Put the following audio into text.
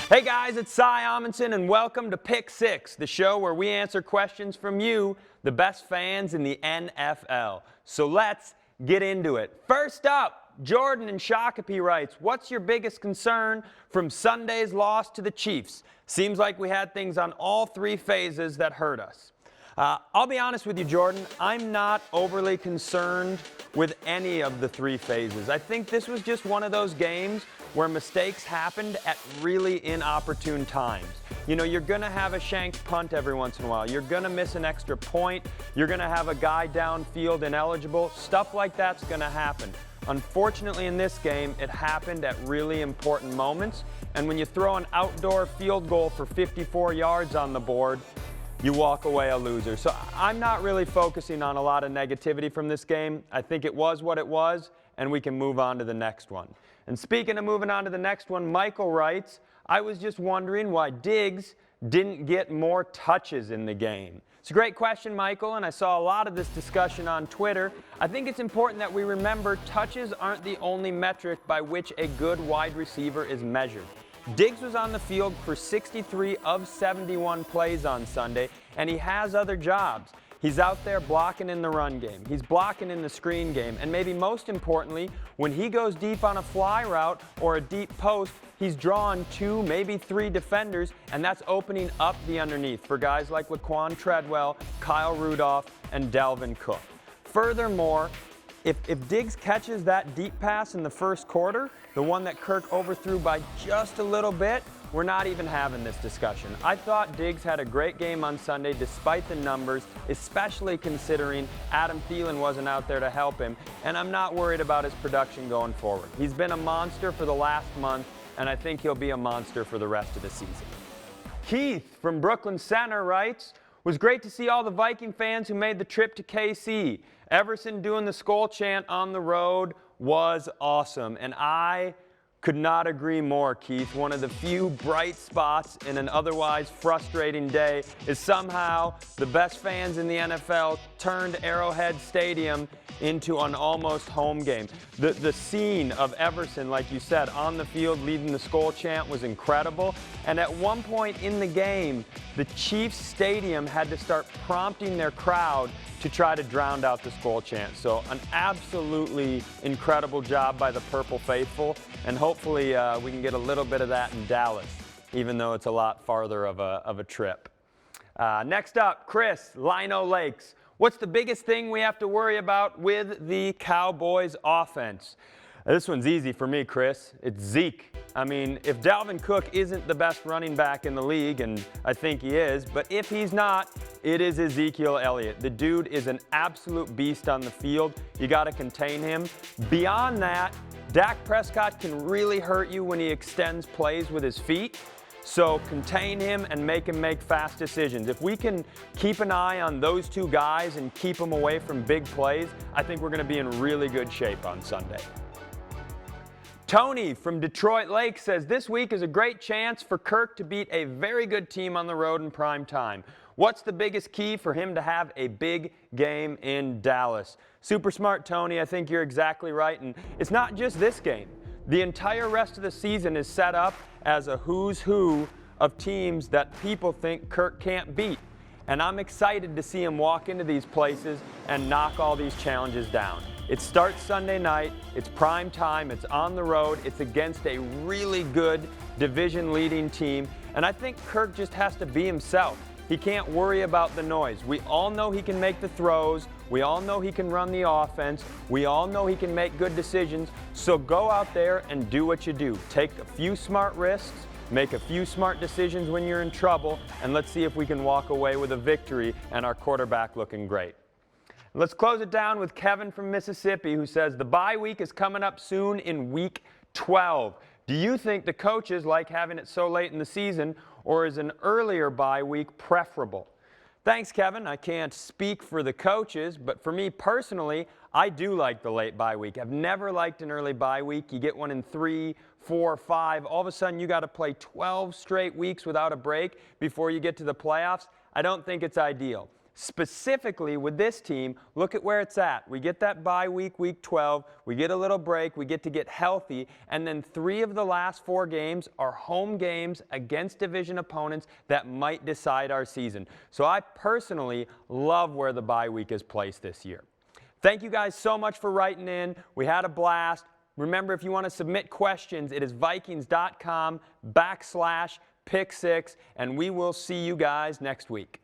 Hey guys, it's Cy Amundson and welcome to Pick 6, the show where we answer questions from you, the best fans in the NFL. So let's get into it. First up, Jordan in Shakopee writes, what's your biggest concern from Sunday's loss to the Chiefs? Seems like we had things on all three phases that hurt us. I'll be honest with you, Jordan, I'm not overly concerned with any of the three phases. I think this was just one of those games where mistakes happened at really inopportune times. You know, you're going to have a shanked punt every once in a while. You're going to miss an extra point. You're going to have a guy downfield ineligible. Stuff like that's going to happen. Unfortunately, in this game, it happened at really important moments. And when you throw an outdoor field goal for 54 yards on the board, you walk away a loser. So I'm not really focusing on a lot of negativity from this game. I think it was what it was, and we can move on to the next one. And speaking of moving on to the next one, Michael writes, I was just wondering why Diggs didn't get more touches in the game. It's a great question, Michael, and I saw a lot of this discussion on Twitter. I think it's important that we remember touches aren't the only metric by which a good wide receiver is measured. Diggs was on the field for 63 of 71 plays on Sunday, and he has other jobs. He's out there blocking in the run game. He's blocking in the screen game. And maybe most importantly, when he goes deep on a fly route or a deep post, he's drawing 2, maybe 3 defenders, and that's opening up the underneath for guys like Laquan Treadwell, Kyle Rudolph, and Dalvin Cook. Furthermore, if Diggs catches that deep pass in the first quarter, the one that Kirk overthrew by just a little bit, we're not even having this discussion. I thought Diggs had a great game on Sunday despite the numbers, especially considering Adam Thielen wasn't out there to help him, and I'm not worried about his production going forward. He's been a monster for the last month, and I think he'll be a monster for the rest of the season. Keith from Brooklyn Center writes, was great to see all the Viking fans who made the trip to KC. Everson doing the Skol chant on the road was awesome, and I could not agree more, Keith. One of the few bright spots in an otherwise frustrating day is somehow the best fans in the NFL turned Arrowhead Stadium into an almost home game. The scene of Everson, like you said, on the field leading the Skol chant was incredible. And at one point in the game, the Chiefs Stadium had to start prompting their crowd to try to drown out the Skol chant. So an absolutely incredible job by the Purple Faithful, and hopefully we can get a little bit of that in Dallas, even though it's a lot farther of a trip. Next up, Chris, Lino Lakes. What's the biggest thing we have to worry about with the Cowboys offense? This one's easy for me, Chris. It's Zeke. I mean, if Dalvin Cook isn't the best running back in the league, and I think he is, but if he's not, it is Ezekiel Elliott. The dude is an absolute beast on the field. You got to contain him. Beyond that, Dak Prescott can really hurt you when he extends plays with his feet. So contain him and make him make fast decisions. If we can keep an eye on those two guys and keep them away from big plays, I think we're going to be in really good shape on Sunday. Tony from Detroit Lake says, this week is a great chance for Kirk to beat a very good team on the road in prime time. What's the biggest key for him to have a big game in Dallas? Super smart, Tony. I think you're exactly right. And it's not just this game. The entire rest of the season is set up as a who's who of teams that people think Kirk can't beat. And I'm excited to see him walk into these places and knock all these challenges down. It starts Sunday night, it's prime time, it's on the road, it's against a really good division-leading team, and I think Kirk just has to be himself. He can't worry about the noise. We all know he can make the throws, we all know he can run the offense, we all know he can make good decisions, so go out there and do what you do. Take a few smart risks, make a few smart decisions when you're in trouble, and let's see if we can walk away with a victory and our quarterback looking great. Let's close it down with Kevin from Mississippi, who says, the bye week is coming up soon in week 12. Do you think the coaches like having it so late in the season, or is an earlier bye week preferable? Thanks, Kevin. I can't speak for the coaches, but for me personally, I do like the late bye week. I've never liked an early bye week. You get one in 3, 4, 5. All of a sudden, you got to play 12 straight weeks without a break before you get to the playoffs. I don't think it's ideal. Specifically with this team, look at where it's at. We get that bye week, week 12. We get a little break. We get to get healthy. And then 3 of the last 4 games are home games against division opponents that might decide our season. So I personally love where the bye week is placed this year. Thank you guys so much for writing in. We had a blast. Remember, if you want to submit questions, it is Vikings.com/pick6, and we will see you guys next week.